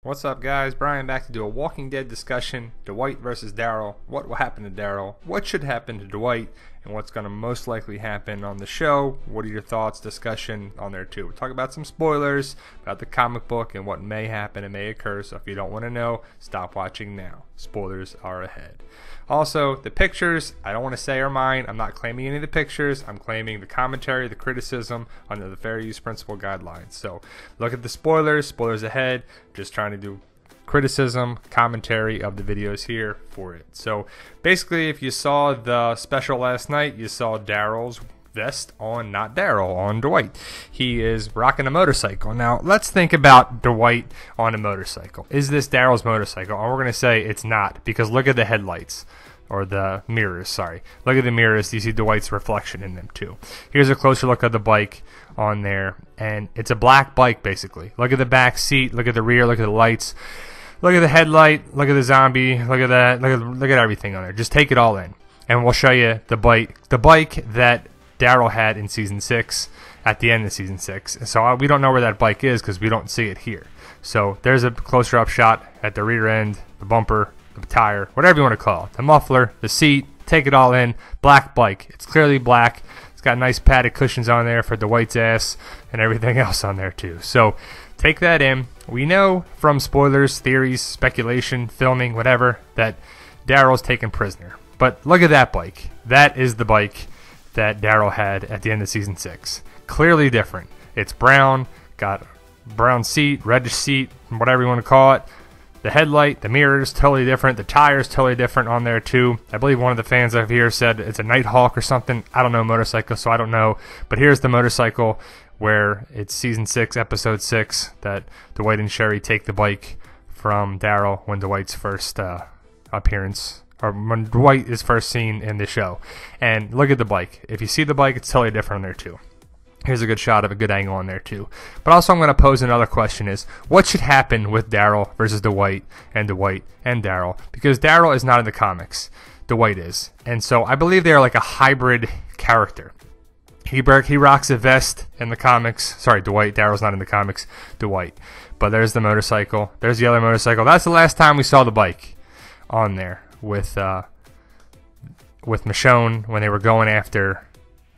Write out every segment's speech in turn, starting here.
What's up, guys? Brian back to do a Walking Dead discussion. Dwight versus Daryl. What will happen to Daryl? What should happen to Dwight? And what's going to most likely happen on the show? What are your thoughts? Discussion on there too. We'll talk about some spoilers about the comic book and what may happen and may occur. So if you don't want to know, stop watching now. Spoilers are ahead. Also, the pictures, I don't want to say are mine. I'm not claiming any of the pictures. I'm claiming the commentary, the criticism under the fair use principle guidelines. So look at the spoilers ahead. Just trying to do criticism, commentary of the videos here for it. So basically, if you saw the special last night, you saw Daryl's vest on, not Daryl, on Dwight. He is rocking a motorcycle. Now, let's think about Dwight on a motorcycle. Is this Daryl's motorcycle? And we're going to say it's not, because look at the headlights. Or the mirrors, sorry. Look at the mirrors. You see Dwight's reflection in them too. Here's a closer look at the bike on there. And it's a black bike, basically. Look at the back seat. Look at the rear. Look at the lights. Look at the headlight. Look at the zombie. Look at that. Look at everything on there. Just take it all in. And we'll show you the bike that Daryl had in Season 6 at the end of Season 6. So we don't know where that bike is because we don't see it here. So there's a closer up shot at the rear end, the bumper, the tire, whatever you want to call it, the muffler, the seat, take it all in. Black bike. It's clearly black. It's got nice padded cushions on there for Dwight's ass and everything else on there too. So take that in. We know from spoilers, theories, speculation, filming, whatever, that Daryl's taken prisoner. But look at that bike. That is the bike that Daryl had at the end of Season 6. Clearly different. It's brown, got brown seat, reddish seat, whatever you want to call it. The headlight, the mirrors, totally different. The tires, totally different on there too. I believe one of the fans over here said it's a Nighthawk or something. I don't know motorcycle, so I don't know. But here's the motorcycle where it's Season 6, Episode 6, that Dwight and Sherry take the bike from Daryl when Dwight's first appearance, or when Dwight is first seen in the show. And look at the bike. If you see the bike, it's totally different on there too. Here's a good shot of a good angle on there too. But also I'm going to pose another question is, what should happen with Daryl versus Dwight and Daryl? Because Daryl is not in the comics. Dwight is. And so I believe they're like a hybrid character. He rocks a vest in the comics. Sorry, Dwight. Daryl's not in the comics. Dwight. But there's the motorcycle. There's the other motorcycle. That's the last time we saw the bike on there with Michonne when they were going after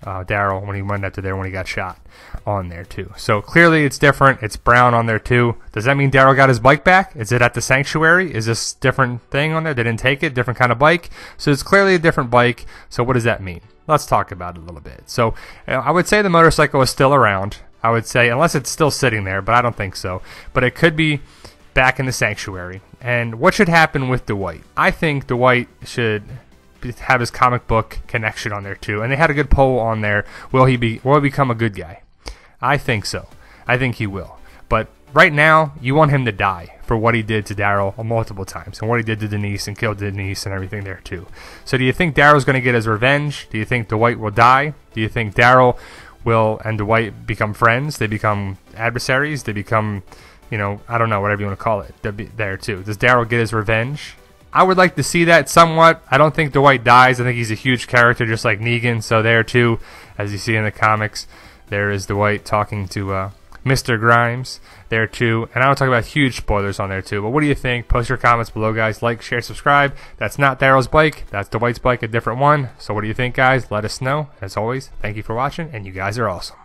Daryl when he went after there when he got shot on there too. So clearly it's different. It's brown on there too. Does that mean Daryl got his bike back? Is it at the sanctuary? Is this different thing on there? They didn't take it. Different kind of bike. So it's clearly a different bike. So what does that mean? Let's talk about it a little bit. So I would say the motorcycle is still around. I would say, unless it's still sitting there, but I don't think so. But it could be back in the sanctuary. And what should happen with Dwight? I think Dwight should have his comic book connection on there too. And they had a good poll on there. Will he become a good guy? I think so. I think he will. But right now, you want him to die for what he did to Daryl multiple times and what he did to Denise and killed Denise and everything there too. So do you think Daryl's going to get his revenge? Do you think Dwight will die? Do you think Daryl and Dwight become friends? They become adversaries? They become, I don't know, whatever you want to call it. They'll be there too. Does Daryl get his revenge? I would like to see that somewhat. I don't think Dwight dies. I think he's a huge character just like Negan. So there too, as you see in the comics, there is Dwight talking to Mr. Grimes there too. And I don't talk about huge spoilers on there too. But what do you think? Post your comments below, guys. Like, share, subscribe. That's not Daryl's bike. That's Dwight's bike, a different one. So what do you think, guys? Let us know. As always, thank you for watching, and you guys are awesome.